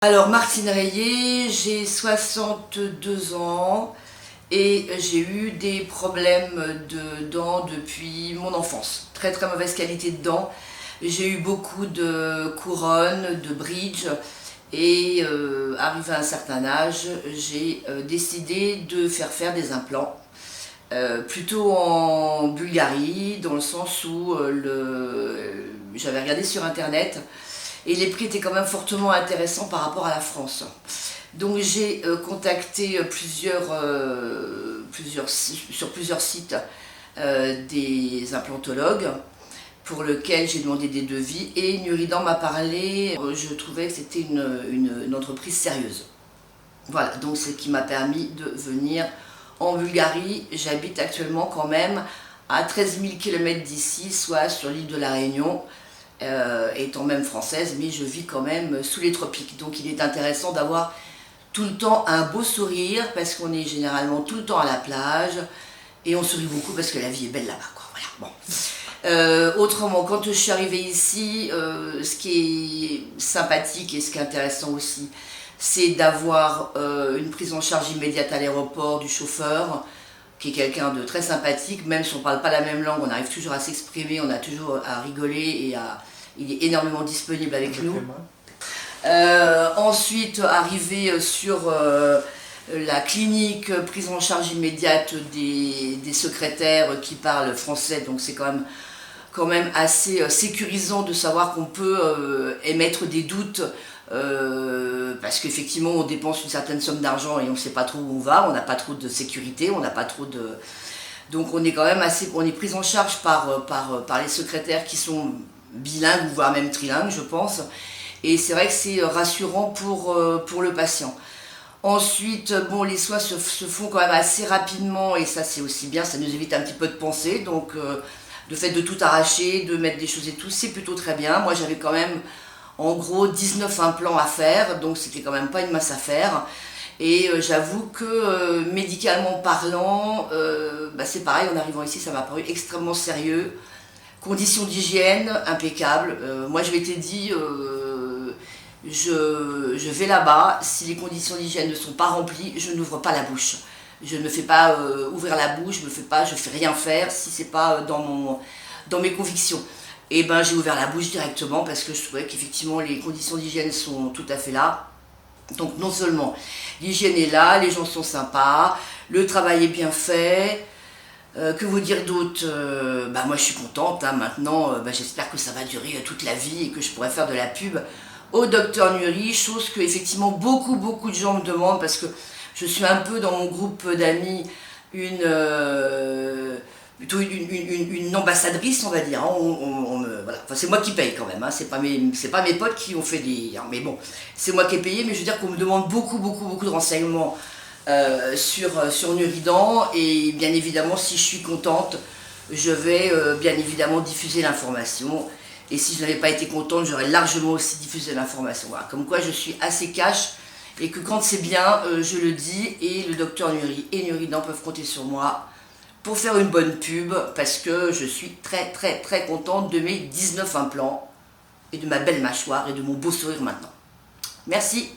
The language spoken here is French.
Alors Martine Rayet, j'ai 62 ans et j'ai eu des problèmes de dents depuis mon enfance. Très très mauvaise qualité de dents. J'ai eu beaucoup de couronnes, de bridges et arrivé à un certain âge, j'ai décidé de faire des implants. Plutôt en Bulgarie, dans le sens où j'avais regardé sur internet et les prix étaient quand même fortement intéressants par rapport à la France. Donc j'ai contacté sur plusieurs sites des implantologues pour lesquels j'ai demandé des devis et Nuridan m'a parlé. Je trouvais que c'était une entreprise sérieuse. Voilà, donc c'est ce qui m'a permis de venir en Bulgarie. J'habite actuellement quand même à 13 000 km d'ici, soit sur l'île de la Réunion. Étant même française, mais je vis quand même sous les tropiques. Donc il est intéressant d'avoir tout le temps un beau sourire, parce qu'on est généralement tout le temps à la plage, et on sourit beaucoup parce que la vie est belle là-bas, quoi. Voilà, bon. Autrement, quand je suis arrivée ici, ce qui est sympathique et ce qui est intéressant aussi, c'est d'avoir une prise en charge immédiate à l'aéroport du chauffeur, qui est quelqu'un de très sympathique. Même si on ne parle pas la même langue, on arrive toujours à s'exprimer, on a toujours à rigoler et il est énormément disponible avec nous. Ensuite, arriver sur la clinique, prise en charge immédiate des secrétaires qui parlent français, donc c'est quand même assez sécurisant de savoir qu'on peut émettre des doutes, parce qu'effectivement on dépense une certaine somme d'argent et on ne sait pas trop où on va, on n'a pas trop de sécurité, on n'a pas trop de... Donc on est quand même on est pris en charge par les secrétaires qui sont bilingues, voire même trilingues, je pense, et c'est vrai que c'est rassurant pour le patient. Ensuite, bon, les soins se font quand même assez rapidement, et ça c'est aussi bien, ça nous évite un petit peu de penser, donc le fait de tout arracher, de mettre des choses et tout, c'est plutôt très bien. Moi j'avais quand même en gros 19 implants à faire, donc c'était quand même pas une masse à faire. Et j'avoue que médicalement parlant, c'est pareil, en arrivant ici ça m'a paru extrêmement sérieux. Conditions d'hygiène impeccables. Moi je m'étais dit, je vais là-bas, si les conditions d'hygiène ne sont pas remplies, je n'ouvre pas la bouche. Je ne me fais pas ouvrir la bouche, je fais rien faire si c'est pas dans mes convictions. Et ben j'ai ouvert la bouche directement parce que je trouvais qu'effectivement les conditions d'hygiène sont tout à fait là. Donc non seulement l'hygiène est là, les gens sont sympas, le travail est bien fait. Que vous dire d'autre? Moi je suis contente, hein. Maintenant j'espère que ça va durer toute la vie et que je pourrai faire de la pub au Dr Nuri, chose que effectivement beaucoup de gens me demandent, parce que je suis un peu dans mon groupe d'amis plutôt une ambassadrice, on va dire. Voilà. Enfin, c'est moi qui paye quand même, hein. C'est pas mes potes qui ont fait des... Mais bon, c'est moi qui ai payé, mais je veux dire qu'on me demande beaucoup de renseignements sur Nuridan, et bien évidemment, si je suis contente, je vais bien évidemment diffuser l'information. Et si je n'avais pas été contente, j'aurais largement aussi diffusé l'information. Voilà. Comme quoi je suis assez cash, et que quand c'est bien, je le dis, et le docteur Nuri et Nuridan peuvent compter sur moi pour faire une bonne pub, parce que je suis très contente de mes 19 implants, et de ma belle mâchoire, et de mon beau sourire maintenant. Merci.